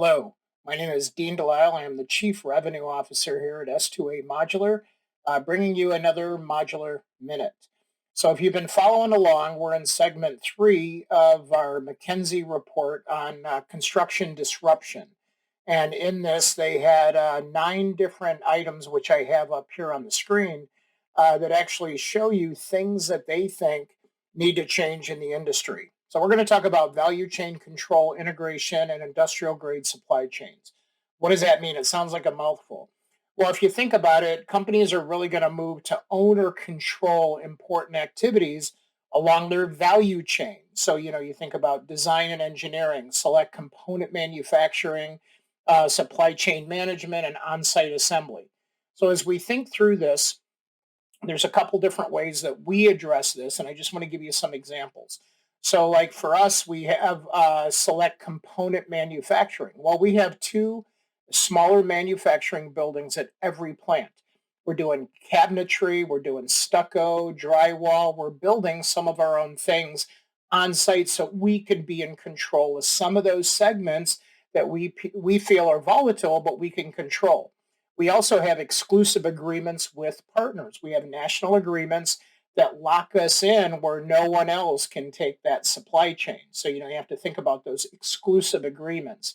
Hello, my name is Dean DeLisle. I am the Chief Revenue Officer here at S2A Modular, bringing you another Modular Minute. So, if you've been following along, we're in segment 3 of our McKinsey Report on construction disruption. And in this, they had 9 different items, which I have up here on the screen, that actually show you things that they think need to change in the industry. So we're going to talk about value chain control, integration, and industrial grade supply chains. What does that mean? It sounds like a mouthful. Well, if you think about it, companies are really going to move to own or control important activities along their value chain. So, you think about design and engineering, select component manufacturing, supply chain management, and on site assembly. So, as we think through this, there's a couple different ways that we address this, and I just want to give you some examples. So, like for us, we have select component manufacturing. Well, we have 2 smaller manufacturing buildings at every plant. We're doing cabinetry, we're doing stucco, drywall, we're building some of our own things on site so we can be in control of some of those segments that we feel are volatile, but we can control. We also have exclusive agreements with partners. We have national agreements that lock us in where no one else can take that supply chain. So, you have to think about those exclusive agreements.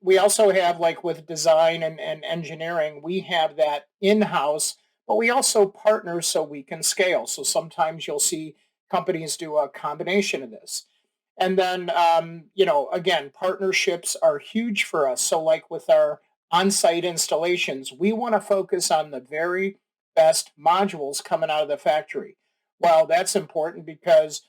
We also have, like with design and engineering, we have that in house, but we also partner so we can scale. So sometimes you'll see companies do a combination of this. And then, again, partnerships are huge for us. So, like with our on site installations, we want to focus on the very best modules coming out of the factory. Well, that's important because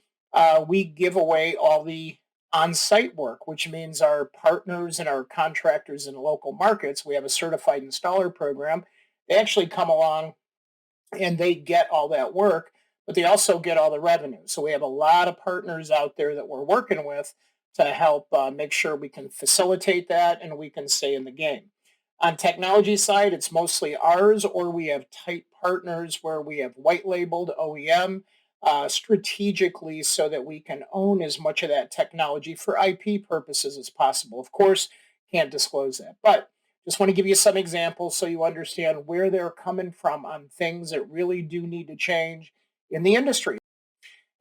we give away all the on site work, which means our partners and our contractors in local markets, we have a certified installer program. They actually come along and they get all that work, but they also get all the revenue. So we have a lot of partners out there that we're working with to help make sure we can facilitate that and we can stay in the game. On technology side, it's mostly ours, or we have tight partners where we have white labeled OEM strategically so that we can own as much of that technology for IP purposes as possible. Of course, can't disclose that, but just want to give you some examples so you understand where they're coming from on things that really do need to change in the industry.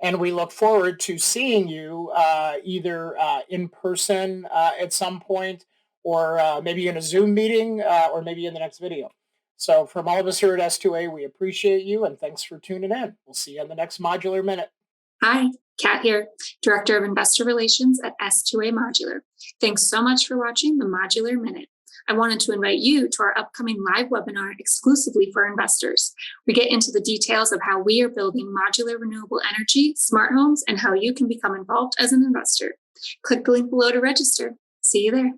And we look forward to seeing you either in person at some point, or maybe in a Zoom meeting, or maybe in the next video. So from all of us here at S2A, we appreciate you and thanks for tuning in. We'll see you on the next Modular Minute. Hi, Kat here, Director of Investor Relations at S2A Modular. Thanks so much for watching the Modular Minute. I wanted to invite you to our upcoming live webinar exclusively for investors. We get into the details of how we are building modular renewable energy, smart homes, and how you can become involved as an investor. Click the link below to register. See you there.